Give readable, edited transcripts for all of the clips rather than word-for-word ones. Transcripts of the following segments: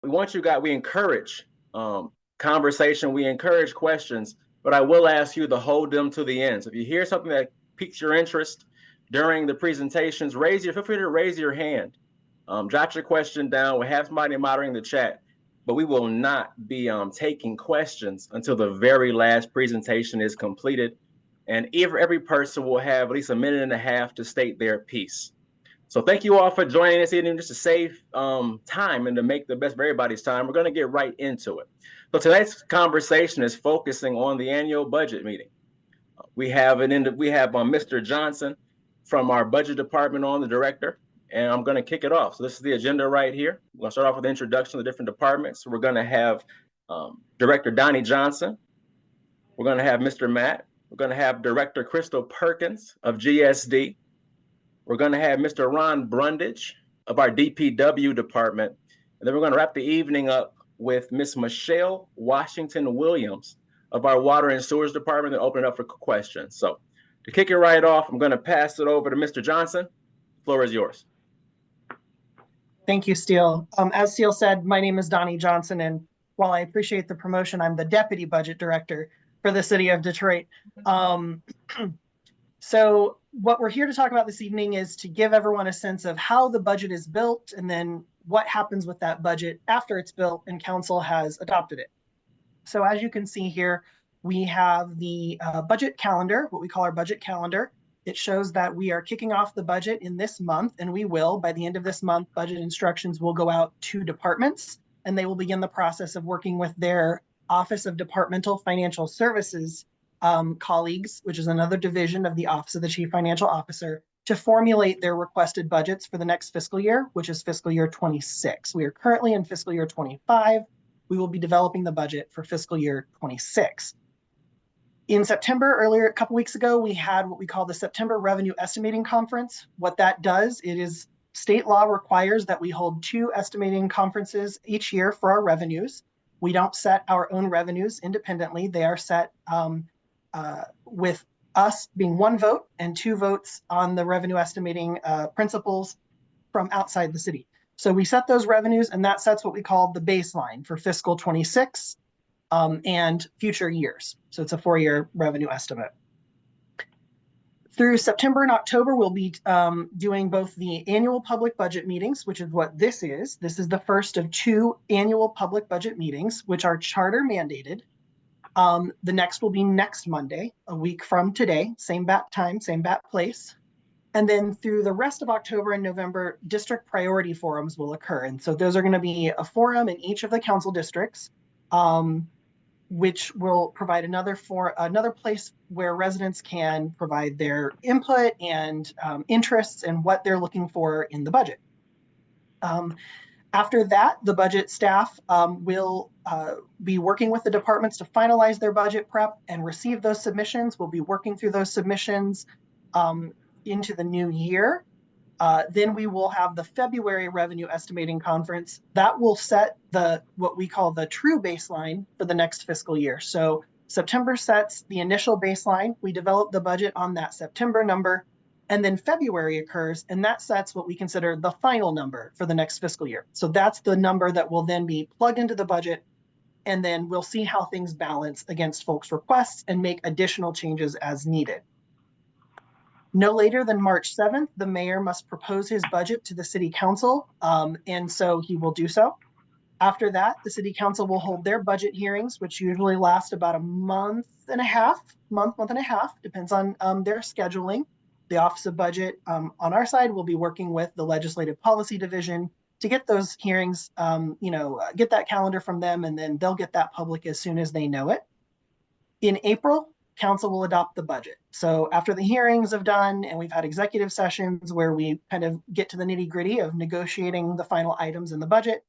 we encourage conversation, we encourage questions, but I will ask you to hold them to the end. So if you hear something that piques your interest during the presentations, feel free to raise your hand. Jot your question down. We'll have somebody monitoring the chat, but we will not be taking questions until the very last presentation is completed. And every person will have at least a minute and a half to state their piece. So thank you all for joining us evening, just to save time and to make the best of everybody's time. We're going to get right into it. So tonight's conversation is focusing on the annual budget meeting. We have Mr. Johnson from our budget department on, the director, and I'm going to kick it off. So this is the agenda right here. We're going to start off with the introduction of the different departments. We're going to have Director Donnie Johnson. We're going to have Mr. Matt. We're going to have Director Crystal Perkins of GSD. We're going to have Mr. Ron Brundage of our DPW department. And then we're going to wrap the evening up with Ms. Michelle Washington Williams of our Water and Sewers department, and open it up for questions. So to kick it right off, I'm going to pass it over to Mr. Johnson. The floor is yours. Thank you, Steele. As Steele said, my name is Donnie Johnson, and while I appreciate the promotion, I'm the Deputy Budget Director for the City of Detroit. So what we're here to talk about this evening is to give everyone a sense of how the budget is built and then what happens with that budget after it's built and council has adopted it. So as you can see here, we have the budget calendar, what we call our budget calendar. It shows that we are kicking off the budget in this month, and we will, by the end of this month, budget instructions will go out to departments, and they will begin the process of working with their Office of Departmental Financial Services colleagues, which is another division of the Office of the Chief Financial Officer, to formulate their requested budgets for the next fiscal year, which is fiscal year 26. We are currently in fiscal year 25. We will be developing the budget for fiscal year 26. In September, earlier, a couple weeks ago, we had what we call the September Revenue Estimating Conference. What that does, it is state law requires that we hold 2 estimating conferences each year for our revenues. We don't set our own revenues independently. They are set with us being 1 vote and 2 votes on the revenue estimating principles from outside the city. So we set those revenues, and that sets what we call the baseline for fiscal 26 and future years. So it's a 4-year revenue estimate. Through September and October, we'll be doing both the annual public budget meetings, which is what this is. This is the first of 2 annual public budget meetings, which are charter mandated. The next will be next Monday, a week from today, same bat time, same bat place. And then through the rest of October and November, district priority forums will occur. And so those are going to be a forum in each of the council districts, which will provide another place where residents can provide their input and interests in what they're looking for in the budget. After that, the budget staff will be working with the departments to finalize their budget prep and receive those submissions. We'll be working through those submissions into the new year. Then we will have the February Revenue Estimating Conference. That will set what we call the true baseline for the next fiscal year. So September sets the initial baseline. We develop the budget on that September number. And then February occurs, and that sets what we consider the final number for the next fiscal year. So that's the number that will then be plugged into the budget, and then we'll see how things balance against folks' requests and make additional changes as needed. No later than March 7th, the mayor must propose his budget to the city council, and so he will do so. After that, the city council will hold their budget hearings, which usually last about a month and a half, depends on their scheduling. The Office of Budget on our side will be working with the Legislative Policy Division to get those hearings, get that calendar from them, and then they'll get that public as soon as they know it. In April, council will adopt the budget. So after the hearings have done and we've had executive sessions where we kind of get to the nitty-gritty of negotiating the final items in the budget,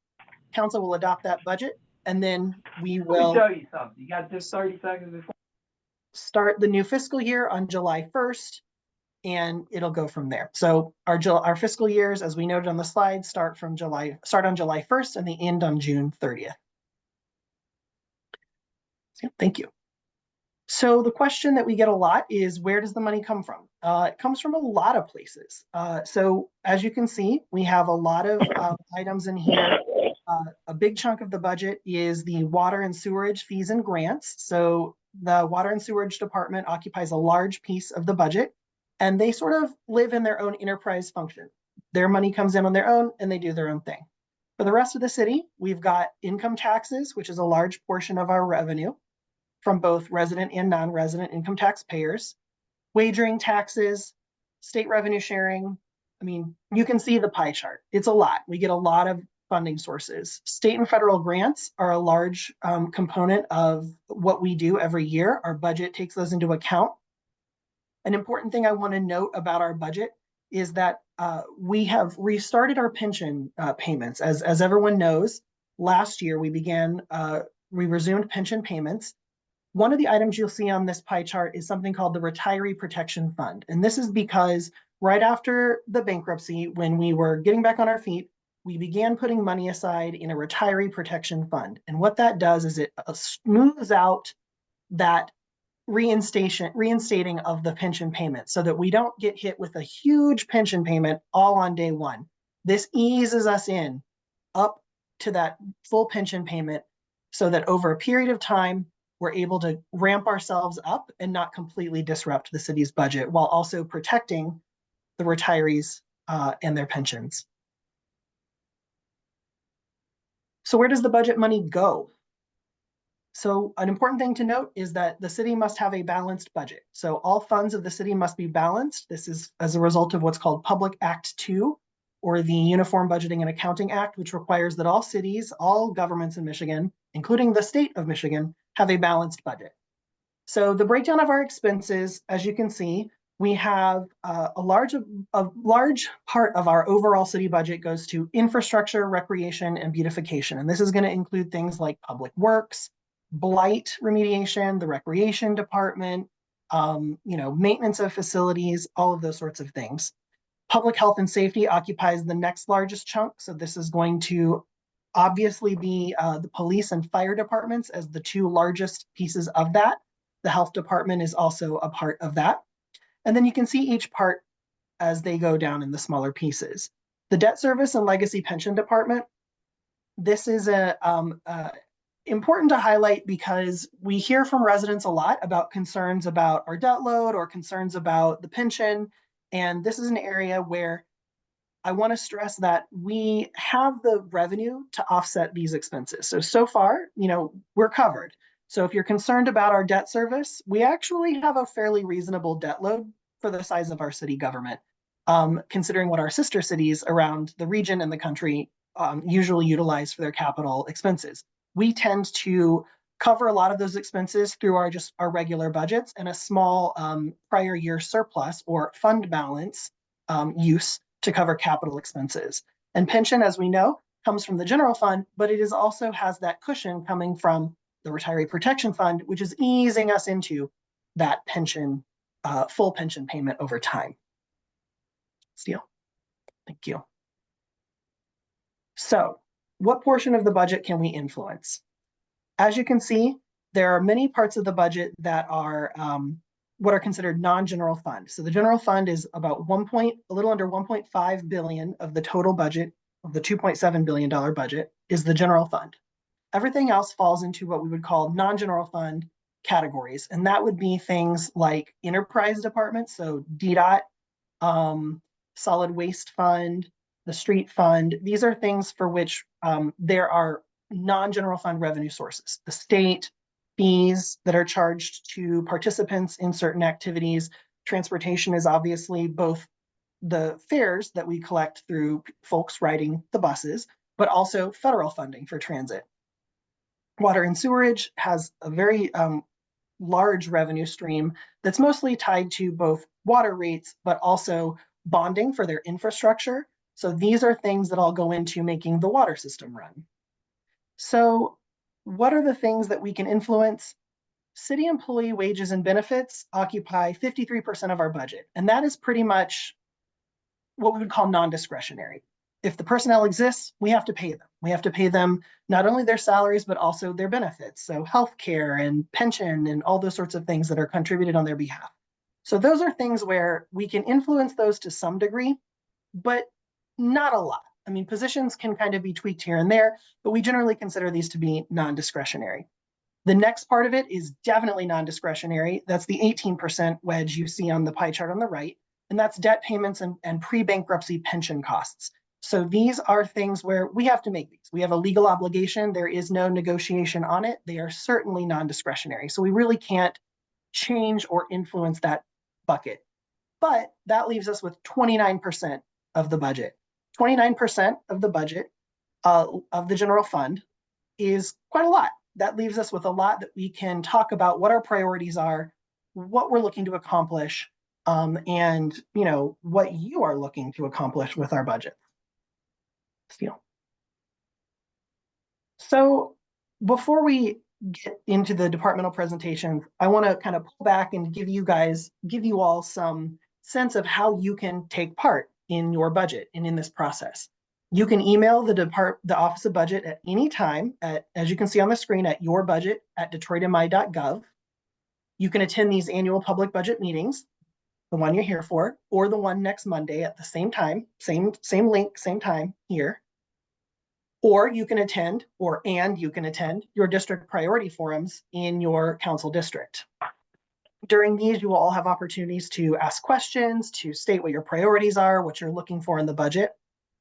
council will adopt that budget, and then we will show you something. You got just 30 seconds before. Start the new fiscal year on July 1st. And it'll go from there. So our fiscal years, as we noted on the slide, start on July 1st and they end on June 30th. So, thank you. So the question that we get a lot is, where does the money come from? It comes from a lot of places. So as you can see, we have a lot of items in here A big chunk of the budget is the water and sewerage fees and grants. So the water and sewerage department occupies a large piece of the budget, and they sort of live in their own enterprise function. Their money comes in on their own and they do their own thing. For the rest of the city, we've got income taxes, which is a large portion of our revenue from both resident and non-resident income taxpayers, wagering taxes, state revenue sharing. I mean, you can see the pie chart. It's a lot. We get a lot of funding sources. State and federal grants are a large component of what we do every year. Our budget takes those into account. An important thing I want to note about our budget is that we have restarted our pension payments. As everyone knows, last year we resumed pension payments. One of the items you'll see on this pie chart is something called the Retiree Protection Fund. And this is because right after the bankruptcy, when we were getting back on our feet, we began putting money aside in a retiree protection fund. And what that does is it smooths out that reinstating of the pension payment so that we don't get hit with a huge pension payment all on day one. This eases us in up to that full pension payment so that over a period of time, we're able to ramp ourselves up and not completely disrupt the city's budget while also protecting the retirees and their pensions. So where does the budget money go? So an important thing to note is that the city must have a balanced budget. So all funds of the city must be balanced. This is as a result of what's called Public Act 2, or the Uniform Budgeting and Accounting Act, which requires that all cities, all governments in Michigan, including the state of Michigan, have a balanced budget. So the breakdown of our expenses, as you can see, we have a large part of our overall city budget goes to infrastructure, recreation, and beautification. And this is going to include things like public works, blight remediation, the recreation department, maintenance of facilities, all of those sorts of things. Public health and safety occupies the next largest chunk. So this is going to obviously be the police and fire departments as the two largest pieces of that. The health department is also a part of that. And then you can see each part as they go down in the smaller pieces. The debt service and legacy pension department, this is important to highlight because we hear from residents a lot about concerns about our debt load or concerns about the pension. And this is an area where I want to stress that we have the revenue to offset these expenses. So far, we're covered. So if you're concerned about our debt service, we actually have a fairly reasonable debt load for the size of our city government, considering what our sister cities around the region and the country usually utilize for their capital expenses. We tend to cover a lot of those expenses through our regular budgets and a small prior year surplus or fund balance use to cover capital expenses. And pension, as we know, comes from the general fund, but it also has that cushion coming from the Retiree Protection Fund, which is easing us into that pension, full pension payment over time. Steele, thank you. So what portion of the budget can we influence? As you can see, there are many parts of the budget that are what are considered non-general fund. So the general fund is about a little under 1.5 billion of the total budget of the $2.7 billion budget is the general fund. Everything else falls into what we would call non-general fund categories. And that would be things like enterprise departments, so DDOT, solid waste fund, the street fund. These are things for which there are non-general fund revenue sources. The state, fees that are charged to participants in certain activities. Transportation is obviously both the fares that we collect through folks riding the buses, but also federal funding for transit. Water and sewerage has a very large revenue stream that's mostly tied to both water rates, but also bonding for their infrastructure. So these are things that all go into making the water system run. So what are the things that we can influence? City employee wages and benefits occupy 53% of our budget, and that is pretty much what we would call non-discretionary. If the personnel exists, we have to pay them. We have to pay them not only their salaries, but also their benefits. So healthcare and pension and all those sorts of things that are contributed on their behalf. So those are things where we can influence those to some degree, but not a lot. I mean, positions can kind of be tweaked here and there, but we generally consider these to be non-discretionary. The next part of it is definitely non-discretionary. That's the 18% wedge you see on the pie chart on the right, and that's debt payments and pre-bankruptcy pension costs. So these are things where we have to make these. We have a legal obligation. There is no negotiation on it. They are certainly non-discretionary. So we really can't change or influence that bucket. But that leaves us with 29% of the budget. 29% of the budget of the general fund is quite a lot. That leaves us with a lot that we can talk about what our priorities are, what we're looking to accomplish, and what you are looking to accomplish with our budget. So before we get into the departmental presentations, I want to kind of pull back and give you all some sense of how you can take part in your budget and in this process. You can email the Office of Budget at any time, as you can see on the screen, at yourbudget@detroitmi.gov. You can attend these annual public budget meetings, the one you're here for, or the one next Monday at the same time, same link, same time here. Or you can attend, your district priority forums in your council district. During these, you will all have opportunities to ask questions, to state what your priorities are, what you're looking for in the budget.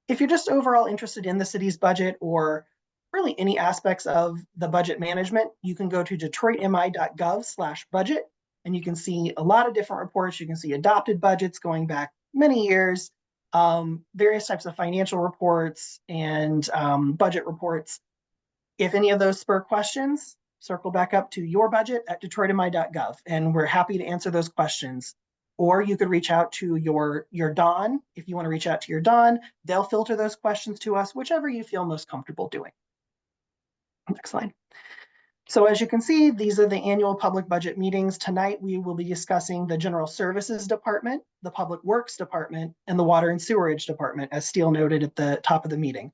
If you're just overall interested in the city's budget or really any aspects of the budget management, you can go to detroitmi.gov/budget, and you can see a lot of different reports. You can see adopted budgets going back many years, various types of financial reports and budget reports. If any of those spur questions, circle back up to yourbudget@detroitmi.gov, and we're happy to answer those questions. Or you could reach out to your Don. If you want to reach out to your Don, they'll filter those questions to us, whichever you feel most comfortable doing. Next slide. So as you can see, these are the annual public budget meetings. Tonight, we will be discussing the General Services Department, the Public Works Department, and the Water and Sewerage Department, as Steele noted at the top of the meeting.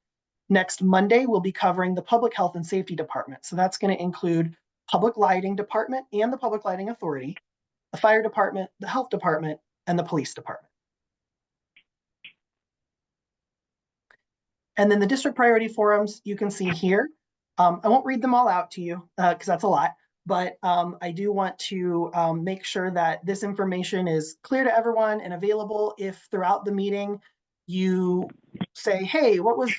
Next Monday, we'll be covering the Public Health and Safety Department. So that's going to include Public Lighting Department and the Public Lighting Authority, the Fire Department, the Health Department, and the Police Department. And then the district priority forums you can see here. I won't read them all out to you because that's a lot, but I do want to make sure that this information is clear to everyone and available. If throughout the meeting you say, hey, when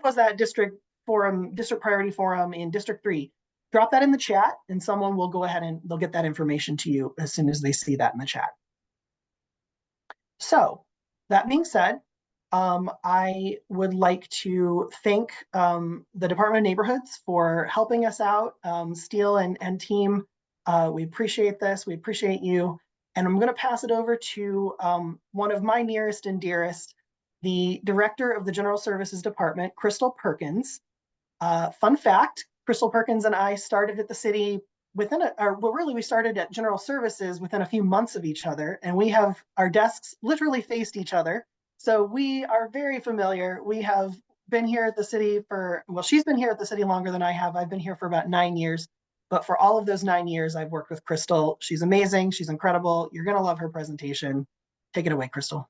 was that district priority forum in District 3? Drop that in the chat and someone will go ahead and they'll get that information to you as soon as they see that in the chat. So that being said, I would like to thank the Department of Neighborhoods for helping us out, Steele and team. We appreciate this. We appreciate you. And I'm going to pass it over to one of my nearest and dearest, the Director of the General Services Department, Crystal Perkins. Fun fact, Crystal Perkins and I started at the city we started at General Services within a few months of each other, and we have our desks literally faced each other. So we are very familiar. We have been here at the city she's been here at the city longer than I have. I've been here for about 9 years, but for all of those 9 years, I've worked with Crystal. She's amazing. She's incredible. You're going to love her presentation. Take it away, Crystal.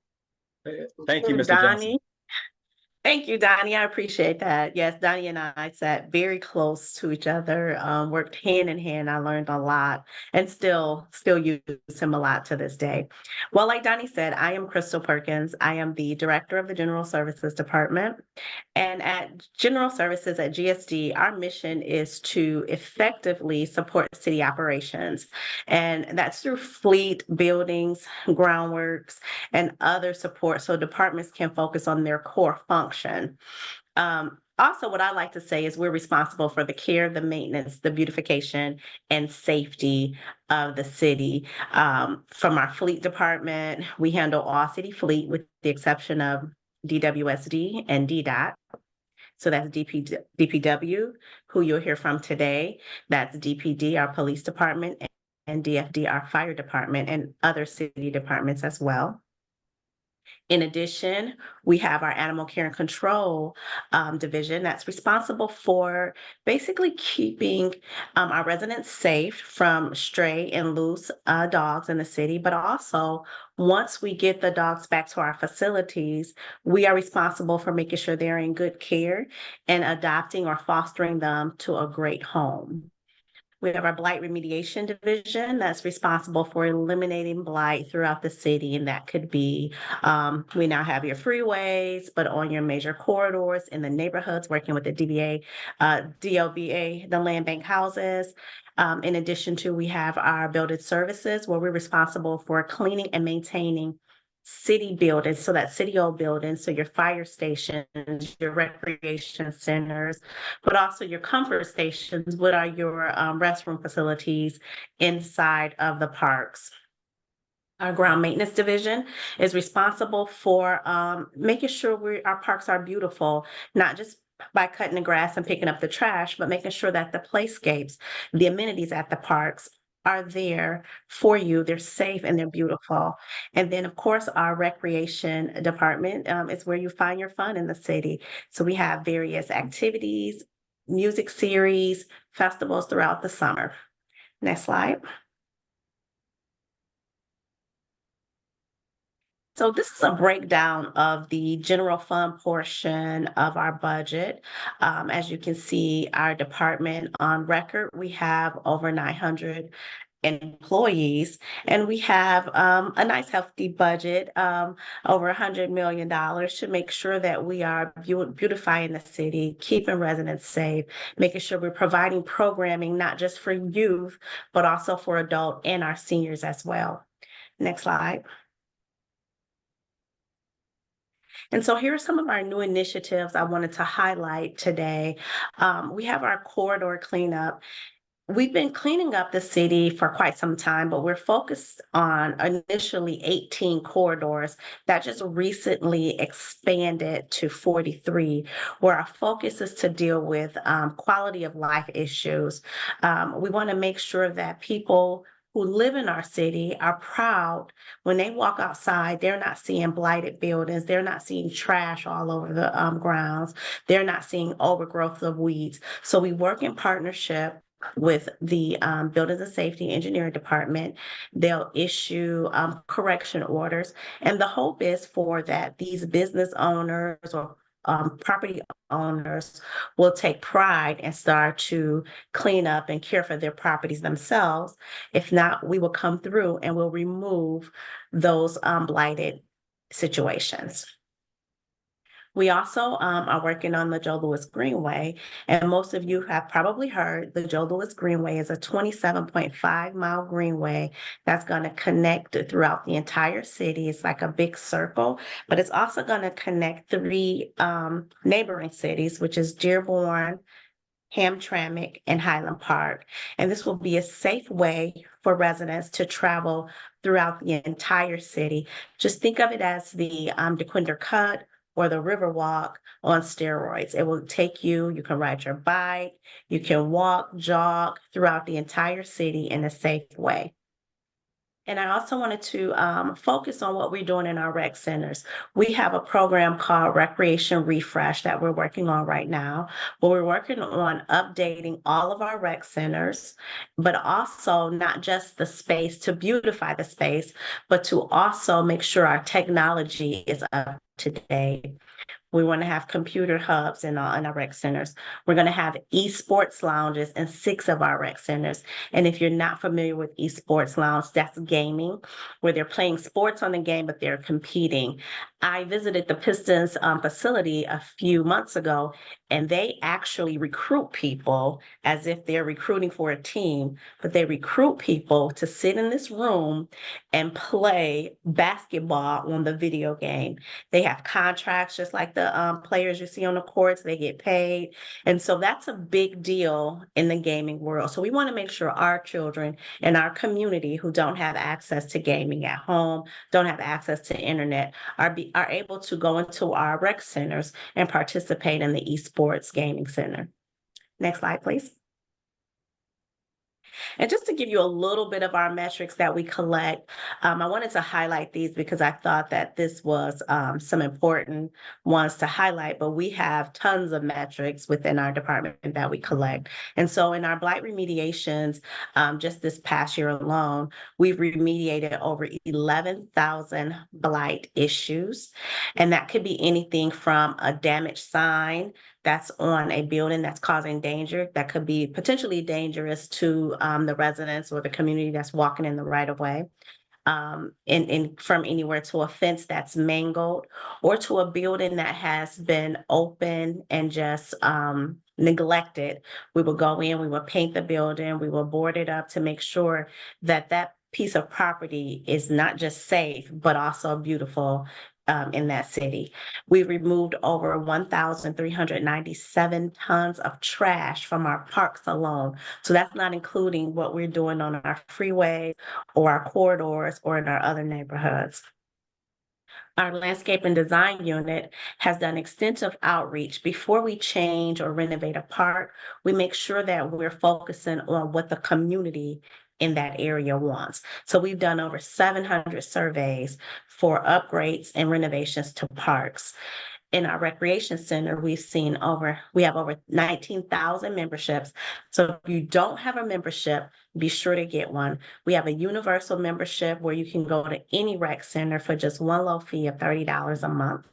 Thank you, Mr. Johnson. Thank you, Donnie. I appreciate that. Yes, Donnie and I sat very close to each other, worked hand in hand. I learned a lot and still use him a lot to this day. Well, like Donnie said, I am Crystal Perkins. I am the Director of the General Services Department. And at General Services at GSD, our mission is to effectively support city operations. And that's through fleet, buildings, groundworks, and other support so departments can focus on their core function. Also, what I like to say is we're responsible for the care, the maintenance, the beautification, and safety of the city. From our fleet department, we handle all city fleet with the exception of DWSD and DDOT. So that's DPW, who you'll hear from today. That's DPD, our police department, and DFD, our fire department, and other city departments as well. In addition, we have our animal care and control division that's responsible for basically keeping our residents safe from stray and loose dogs in the city, but also once we get the dogs back to our facilities, we are responsible for making sure they're in good care and adopting or fostering them to a great home. We have our blight remediation division that's responsible for eliminating blight throughout the city. And that could be, we now have your freeways, but on your major corridors in the neighborhoods, working with the DBA, DLBA, the land bank houses. In addition to, we have our building services where we're responsible for cleaning and maintaining city buildings, so that city-owned buildings, so your fire stations, your recreation centers, but also your comfort stations, what are your restroom facilities inside of the parks. Our ground maintenance division is responsible for making sure our parks are beautiful, not just by cutting the grass and picking up the trash, but making sure that the playscapes, the amenities at the parks are there for you. They're safe and they're beautiful. And then, of course, our recreation department is where you find your fun in the city. So we have various activities, music series, festivals throughout the summer. Next slide. So this is a breakdown of the general fund portion of our budget. As you can see, our department on record, we have over 900 employees, and we have a nice hefty budget, over $100 million to make sure that we are beautifying the city, keeping residents safe, making sure we're providing programming, not just for youth, but also for adult and our seniors as well. Next slide. And so here are some of our new initiatives I wanted to highlight today. We have our corridor cleanup. We've been cleaning up the city for quite some time, but we're focused on initially 18 corridors that just recently expanded to 43, where our focus is to deal with quality of life issues. We want to make sure that people who live in our city are proud when they walk outside. They're not seeing blighted buildings. They're not seeing trash all over the grounds. They're not seeing overgrowth of weeds. So we work in partnership with the Buildings and Safety Engineering Department. They'll issue correction orders. And the hope is for that these business owners or property owners will take pride and start to clean up and care for their properties themselves. If not, we will come through and we'll remove those blighted situations. We also are working on the Joe Louis Greenway, and most of you have probably heard the Joe Louis Greenway is a 27.5-mile greenway that's going to connect throughout the entire city. It's like a big circle, but it's also going to connect 3 neighboring cities, which is Dearborn, Hamtramck, and Highland Park. And this will be a safe way for residents to travel throughout the entire city. Just think of it as the DeQuinder Cut or the Riverwalk on steroids. It will take you, you can ride your bike, you can walk, jog throughout the entire city in a safe way. And I also wanted to focus on what we're doing in our rec centers. We have a program called Recreation Refresh that we're working on right now, where we're working on updating all of our rec centers, but also not just the space to beautify the space, but to also make sure our technology is up to date. We want to have computer hubs in our rec centers. We're going to have esports lounges in 6 of our rec centers. And if you're not familiar with esports lounge, that's gaming, where they're playing sports on the game, but they're competing. I visited the Pistons facility a few months ago, and they actually recruit people as if they're recruiting for a team, but they recruit people to sit in this room and play basketball on the video game. They have contracts just like the players you see on the courts. They get paid. And so that's a big deal in the gaming world. So we want to make sure our children in our community who don't have access to gaming at home, don't have access to internet, are able to go into our rec centers and participate in the esports gaming center. Next slide, please. And just to give you a little bit of our metrics that we collect, I wanted to highlight these because I thought that this was some important ones to highlight, but we have tons of metrics within our department that we collect. And so in our blight remediations, just this past year alone, we've remediated over 11,000 blight issues. And that could be anything from a damaged sign that's on a building that's causing danger, that could be potentially dangerous to the residents or the community that's walking in the right of way. And from anywhere to a fence that's mangled, or to a building that has been open and just neglected. We will go in, we will paint the building, we will board it up to make sure that that piece of property is not just safe, but also beautiful in that city. We removed over 1,397 tons of trash from our parks alone. So that's not including what we're doing on our freeway or our corridors or in our other neighborhoods. Our landscape and design unit has done extensive outreach. Before we change or renovate a park, we make sure that we're focusing on what the community in that area wants. So we've done over 700 surveys for upgrades and renovations to parks. In our recreation center, we have over 19,000 memberships. So if you don't have a membership, be sure to get one. We have a universal membership where you can go to any rec center for just one low fee of $30 a month.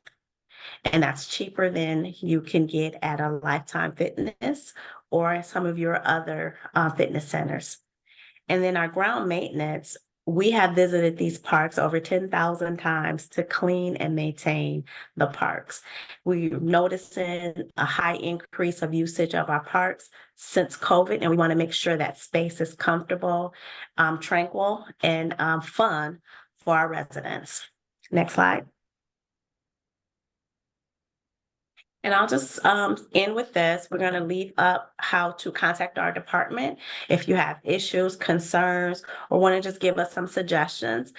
And that's cheaper than you can get at a Lifetime Fitness or some of your other fitness centers. And then our ground maintenance, we have visited these parks over 10,000 times to clean and maintain the parks. We're noticing a high increase of usage of our parks since COVID, and we want to make sure that space is comfortable, tranquil, and fun for our residents. Next slide. And I'll just end with this. We're going to leave up how to contact our department. If you have issues, concerns, or want to just give us some suggestions,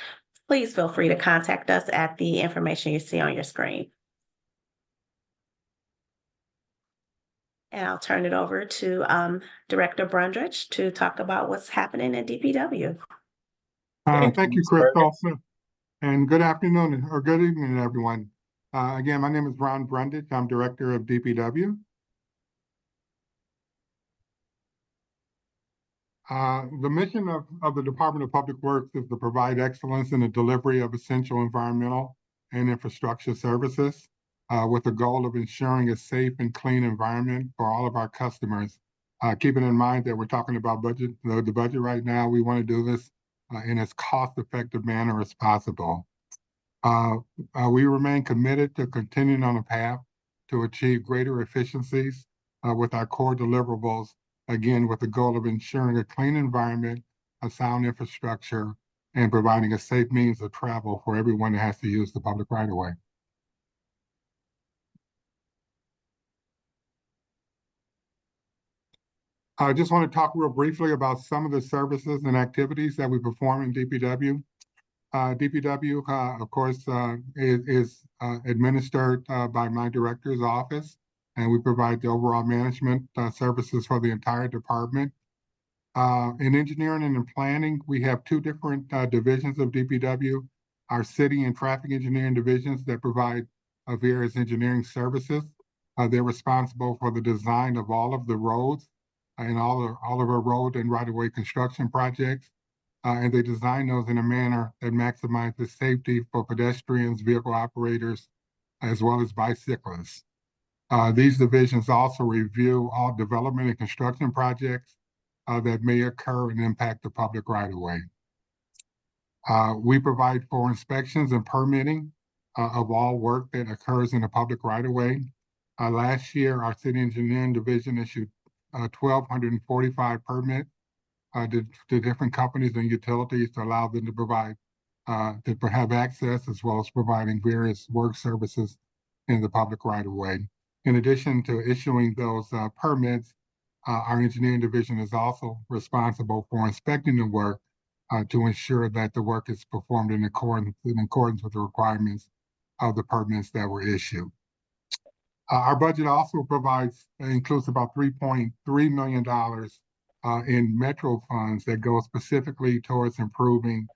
please feel free to contact us at the information you see on your screen. And I'll turn it over to Director Brundridge to talk about what's happening in DPW. Thank you, Christopher, and good afternoon or good evening, everyone. Again, my name is Ron Brundage. I'm Director of DPW. The mission of the Department of Public Works is to provide excellence in the delivery of essential environmental and infrastructure services with the goal of ensuring a safe and clean environment for all of our customers. Keeping in mind that we're talking about the budget right now, we want to do this in as cost-effective manner as possible. We remain committed to continuing on a path to achieve greater efficiencies with our core deliverables, again, with the goal of ensuring a clean environment, a sound infrastructure, and providing a safe means of travel for everyone that has to use the public right-of-way. I just want to talk real briefly about some of the services and activities that we perform in DPW. DPW, of course, is administered by my director's office, and we provide the overall management services for the entire department. In engineering and in planning, we have two different divisions of DPW, our city and traffic engineering divisions that provide various engineering services. They're responsible for the design of all of the roads and all of our road and right-of-way construction projects. And they design those in a manner that maximizes safety for pedestrians, vehicle operators, as well as bicyclists. These divisions also review all development and construction projects that may occur and impact the public right-of-way. We provide for inspections and permitting of all work that occurs in the public right-of-way. Last year, our city engineering division issued 1,245 permits to different companies and utilities to allow them to provide, to have access, as well as providing various work services in the public right-of-way. In addition to issuing those permits, our engineering division is also responsible for inspecting the work to ensure that the work is performed in accordance with the requirements of the permits that were issued. Our budget also includes about $3.3 million in Metro funds that go specifically towards improving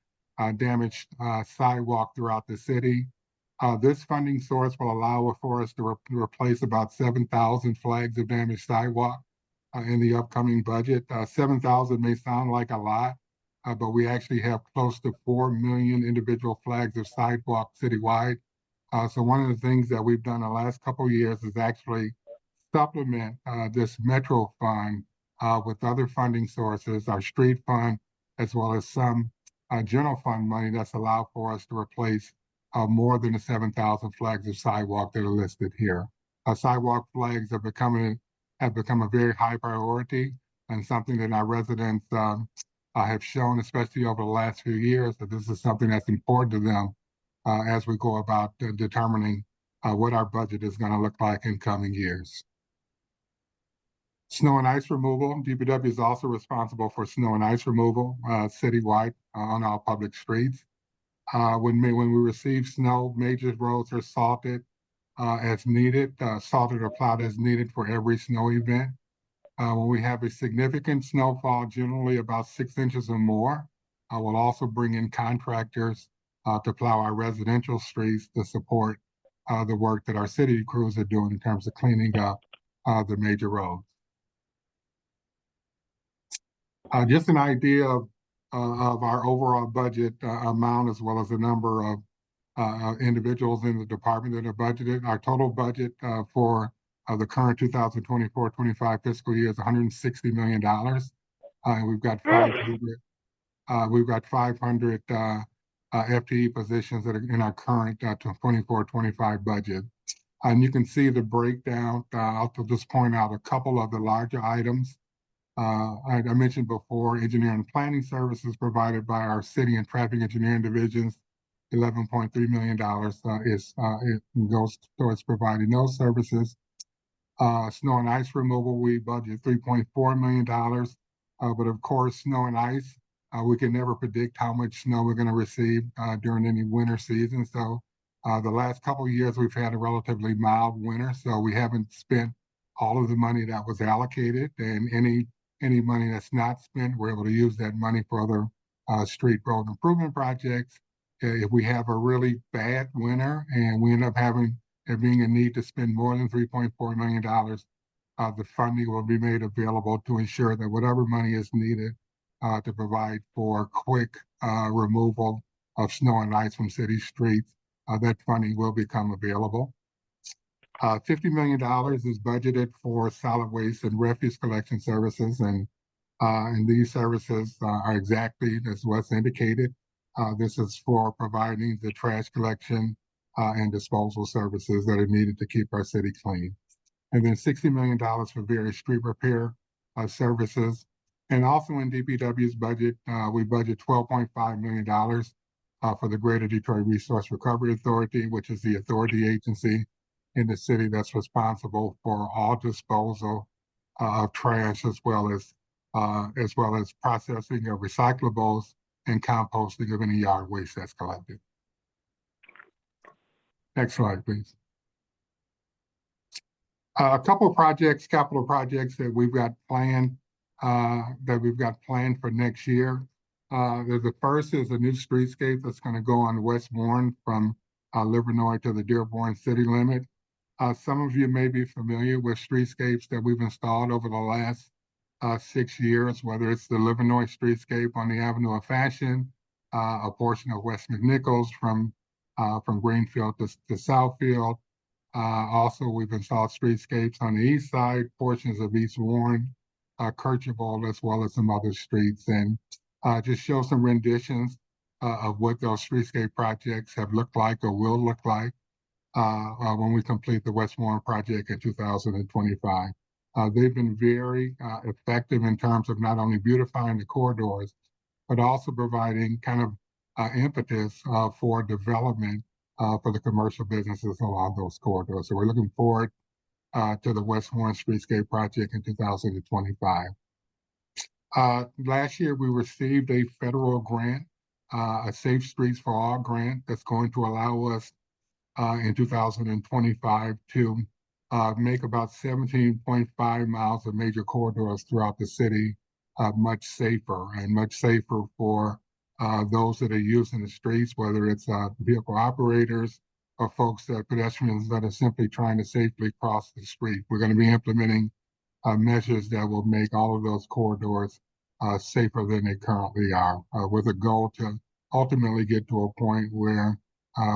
damaged sidewalk throughout the city. This funding source will allow for us to replace about 7,000 flags of damaged sidewalk in the upcoming budget. 7,000 may sound like a lot, but we actually have close to 4 million individual flags of sidewalk citywide. So one of the things that we've done the last couple of years is actually supplement this Metro fund with other funding sources, our street fund, as well as some general fund money that's allowed for us to replace more than the 7,000 flags of sidewalk that are listed here. Sidewalk flags have become a very high priority and something that our residents have shown, especially over the last few years, that this is something that's important to them as we go about determining what our budget is going to look like in coming years. Snow and ice removal. DPW is also responsible for snow and ice removal citywide on all public streets. When we receive snow, major roads are salted as needed, salted or plowed as needed for every snow event. When we have a significant snowfall, generally about 6 inches or more, we'll also bring in contractors to plow our residential streets to support the work that our city crews are doing in terms of cleaning up the major roads. Just an idea of our overall budget amount, as well as the number of individuals in the department that are budgeted. Our total budget for the current 2024-25 fiscal year is $160 million. And we've got 500 FTE positions that are in our current 24-25 budget. And you can see the breakdown. I'll just point out a couple of the larger items. I mentioned before, engineering and planning services provided by our city and traffic engineering divisions, $11.3 million it goes towards providing those services. Snow and ice removal, we budget $3.4 million. But of course, snow and ice, we can never predict how much snow we're going to receive during any winter season. So the last couple of years, we've had a relatively mild winter, so we haven't spent all of the money that was allocated, and any money that's not spent, we're able to use that money for other street road improvement projects. If we have a really bad winter and we end up there being a need to spend more than $3.4 million, the funding will be made available to ensure that whatever money is needed to provide for quick removal of snow and ice from city streets, that funding will become available. $50 million is budgeted for solid waste and refuse collection services, and these services are exactly as what's indicated. This is for providing the trash collection and disposal services that are needed to keep our city clean. And then $60 million for various street repair services. And also in DPW's budget, we budget $12.5 million for the Greater Detroit Resource Recovery Authority, which is the authority agency in the city that's responsible for all disposal of trash, as well as processing of recyclables and composting of any yard waste that's collected. Next slide, please. A couple of projects, capital projects that we've got planned for next year. The first is a new streetscape that's going to go on West Warren from Livernois to the Dearborn city limit. Some of you may be familiar with streetscapes that we've installed over the last 6 years, whether it's the Livernois streetscape on the Avenue of Fashion, a portion of West McNichols from Greenfield to Southfield. Also, we've installed streetscapes on the east side, portions of East Warren, Kercheval, as well as some other streets, and just show some renditions of what those streetscape projects have looked like or will look like when we complete the West Warren project in 2025. They've been very effective in terms of not only beautifying the corridors, but also providing kind of impetus for development for the commercial businesses along those corridors. So we're looking forward to the West Warren Streetscape project in 2025. Last year, we received a federal grant, a Safe Streets for All grant, that's going to allow us in 2025 to make about 17.5 miles of major corridors throughout the city much safer for those that are using the streets, whether it's vehicle operators or pedestrians that are simply trying to safely cross the street. We're going to be implementing measures that will make all of those corridors safer than they currently are, with a goal to ultimately get to a point where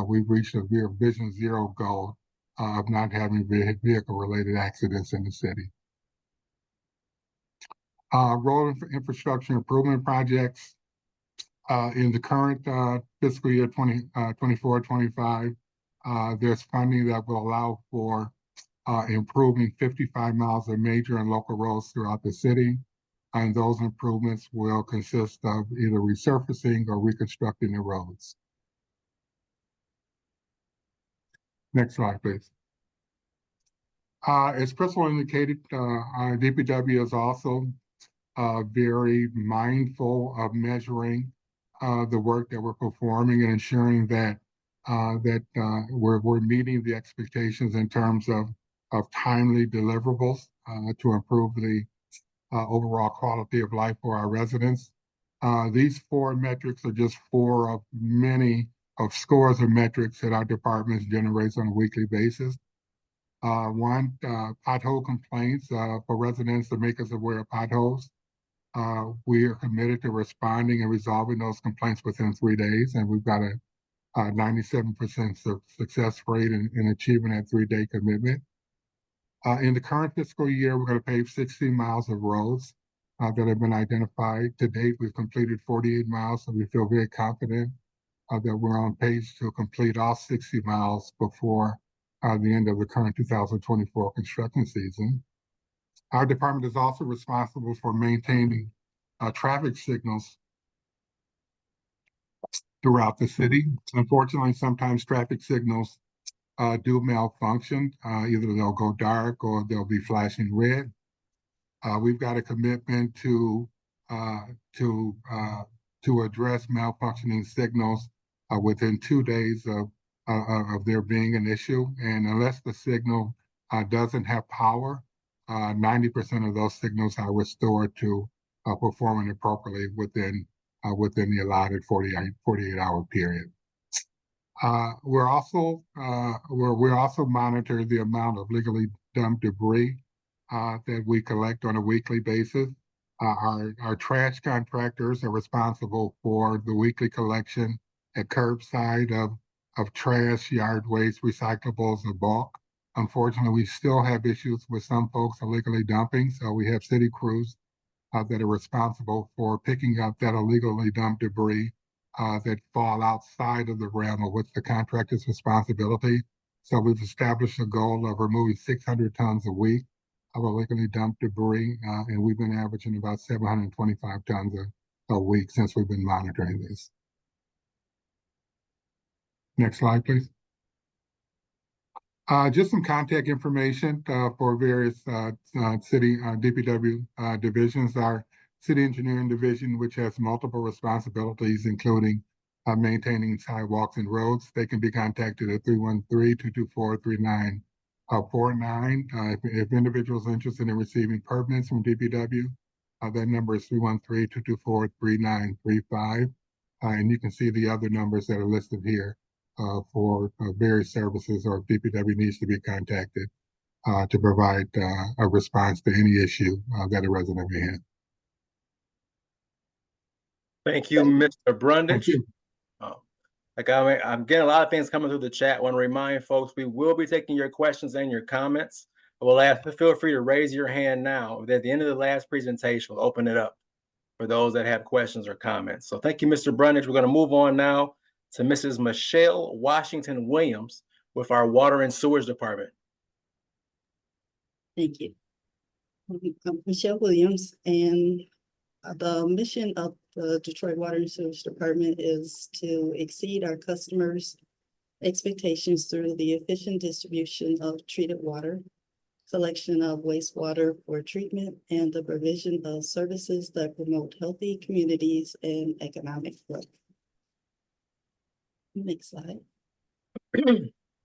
we've reached a Vision Zero goal of not having vehicle-related accidents in the city. Road infrastructure improvement projects in the current fiscal year 24-25, there's funding that will allow for improving 55 miles of major and local roads throughout the city. And those improvements will consist of either resurfacing or reconstructing the roads. Next slide, please. As Crystal indicated, our DPW is also very mindful of measuring the work that we're performing and ensuring that we're meeting the expectations in terms of timely deliverables to improve the overall quality of life for our residents. These 4 metrics are just 4 of many of scores of metrics that our department generates on a weekly basis. One, pothole complaints for residents to make us aware of potholes. We are committed to responding and resolving those complaints within 3 days, and we've got a 97% success rate in achieving that 3-day commitment. In the current fiscal year, we're going to pave 16 miles of roads that have been identified. To date, we've completed 48 miles, so we feel very confident that we're on pace to complete all 60 miles before the end of the current 2024 construction season. Our department is also responsible for maintaining traffic signals throughout the city. Unfortunately, sometimes traffic signals do malfunction. Either they'll go dark or they'll be flashing red. We've got a commitment to address malfunctioning signals within 2 days of there being an issue. And unless the signal doesn't have power, 90% of those signals are restored to performing appropriately within the allotted 48-hour period. We're also monitor the amount of legally dumped debris that we collect on a weekly basis. Our trash contractors are responsible for the weekly collection at curbside of trash, yard waste, recyclables, or bulk. Unfortunately, we still have issues with some folks illegally dumping, so we have city crews that are responsible for picking up that illegally dumped debris that fall outside of the realm of what's the contractor's responsibility. So we've established a goal of removing 600 tons a week of illegally dumped debris, and we've been averaging about 725 tons a week since we've been monitoring this. Next slide, please. Just some contact information for various city DPW divisions. Our city engineering division, which has multiple responsibilities, including maintaining sidewalks and roads. They can be contacted at 313-224-3949. If individuals are interested in receiving permits from DPW, that number is 313-224-3935. And you can see the other numbers that are listed here for various services, or if DPW needs to be contacted to provide a response to any issue that a resident may have. Thank you, Mr. Brundage. Thank you. I'm getting a lot of things coming through the chat. I want to remind folks, we will be taking your questions and your comments. Feel free to raise your hand now. At the end of the last presentation, we'll open it up for those that have questions or comments. So thank you, Mr. Brundage. We're going to move on now to Mrs. Michelle Washington Williams with our Water and Sewage Department. Thank you. I'm Michelle Williams, and the mission of the Detroit Water and Sewage Department is to exceed our customers' expectations through the efficient distribution of treated water, collection of wastewater for treatment, and the provision of services that promote healthy communities and economic growth. Next slide.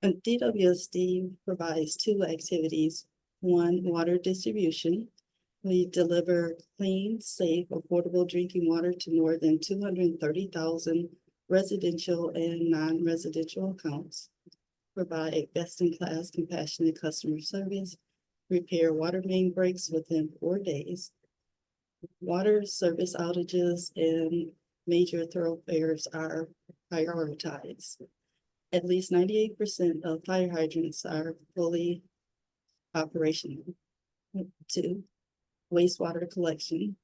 DWSD provides 2 activities. One, water distribution, We deliver clean, safe, affordable drinking water to more than 230,000 residential and non-residential accounts. Provide best-in-class compassionate customer service. Repair water main breaks within 4 days. Water service outages and major thoroughfares are prioritized. At least 98% of fire hydrants are fully operational. 2, wastewater collection.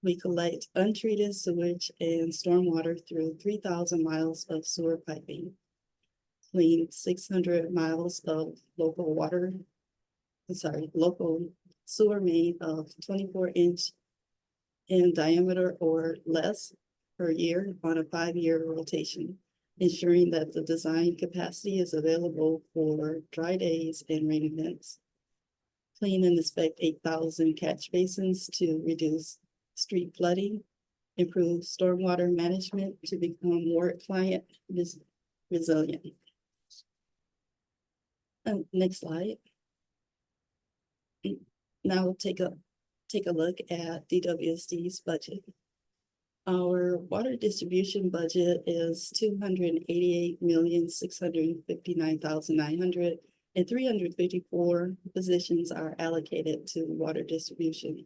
We collect untreated sewage and stormwater through 3,000 miles of sewer piping. Clean 600 miles of local sewer main of 24-inch in diameter or less per year on a 5-year rotation, ensuring that the design capacity is available for dry days and rain events. Clean and inspect 8,000 catch basins to reduce street flooding, improve stormwater management to become more climate resilient. Next slide. Now we'll take a look at DWSD's budget. Our water distribution budget is $288,659,900, and 354 positions are allocated to water distribution.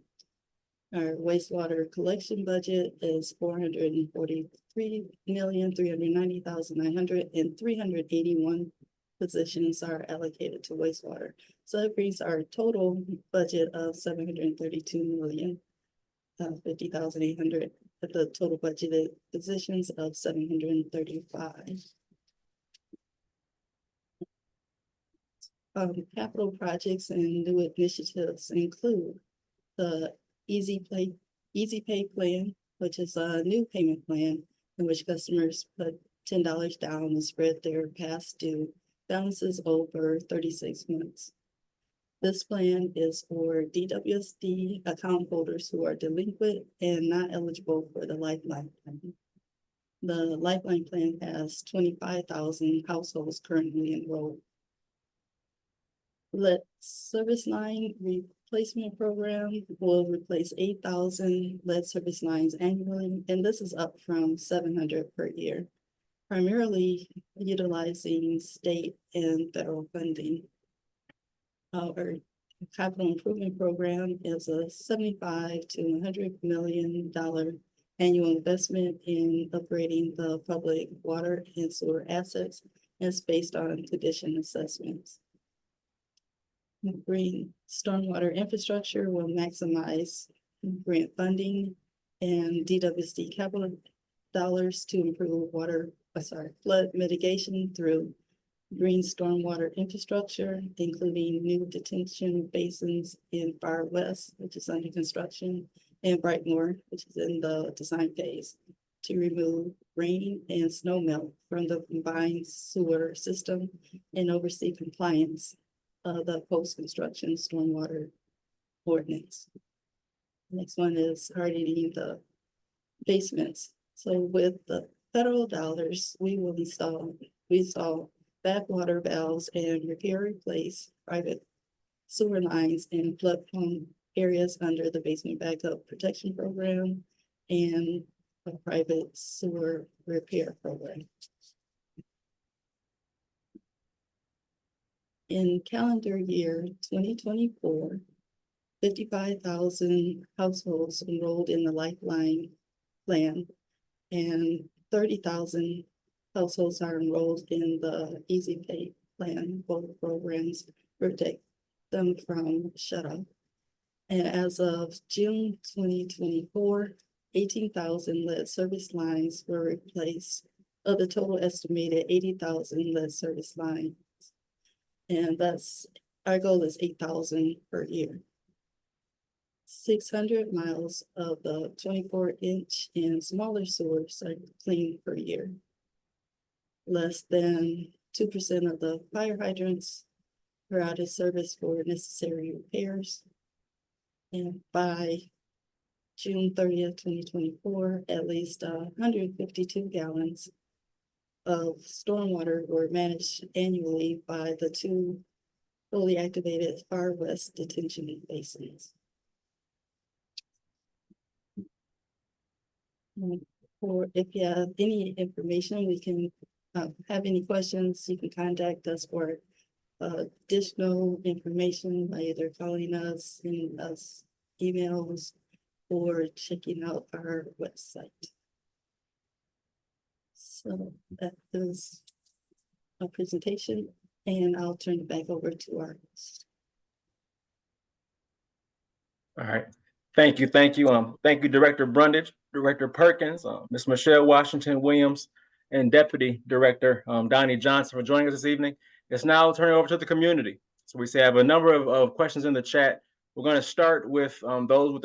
Our wastewater collection budget is $443,390,900, and 381 positions are allocated to wastewater. So that brings our total budget of $732,050,800, at the total budgeted positions of 735. Capital projects and new initiatives include the Easy Pay plan, which is a new payment plan in which customers put $10 down and spread their past due balances over 36 months. This plan is for DWSD account holders who are delinquent and not eligible for the Lifeline plan. The Lifeline plan has 25,000 households currently enrolled. Lead service line replacement program will replace 8,000 lead service lines annually, and this is up from 700 per year, primarily utilizing state and federal funding. Our capital improvement program is a $75 to $100 million annual investment in upgrading the public water and sewer assets, and it's based on condition assessments. Green stormwater infrastructure will maximize grant funding and DWSD capital dollars to improve flood mitigation through green stormwater infrastructure, including new detention basins in Far West, which is under construction, and Brightmore, which is in the design phase, to remove rain and snow melt from the combined sewer system and oversee compliance of the post-construction stormwater ordinance. Next one is hardening the basements. So with the federal dollars, we will install backwater valves and repair, replace private sewer lines and flood prone areas under the basement backup protection program and a private sewer repair program. In calendar year 2024, 55,000 households enrolled in the Lifeline plan, and 30,000 households are enrolled in the Easy Pay plan. Both programs protect them from shut-off. And as of June 2024, 18,000 lead service lines were replaced of the total estimated 80,000 lead service lines. And our goal is 8,000 per year. 600 miles of the 24-inch and smaller sewers are cleaned per year. Less than 2% of the fire hydrants are out of service for necessary repairs. And by June 30th, 2024, at least 152 gallons of stormwater were managed annually by the 2 fully activated Far West detention basins. Or if you have any information, we can, have any questions, you can contact us for additional information by either calling us, sending us emails, or checking out our website. So that is our presentation, and I'll turn it back over to our host. All right. Thank you. Thank you. Thank you, Director Brundage, Director Perkins, Ms. Michelle Washington Williams, and Deputy Director Donnie Johnson for joining us this evening. It's now turning over to the community. So we have a number of questions in the chat. We're going to start with those with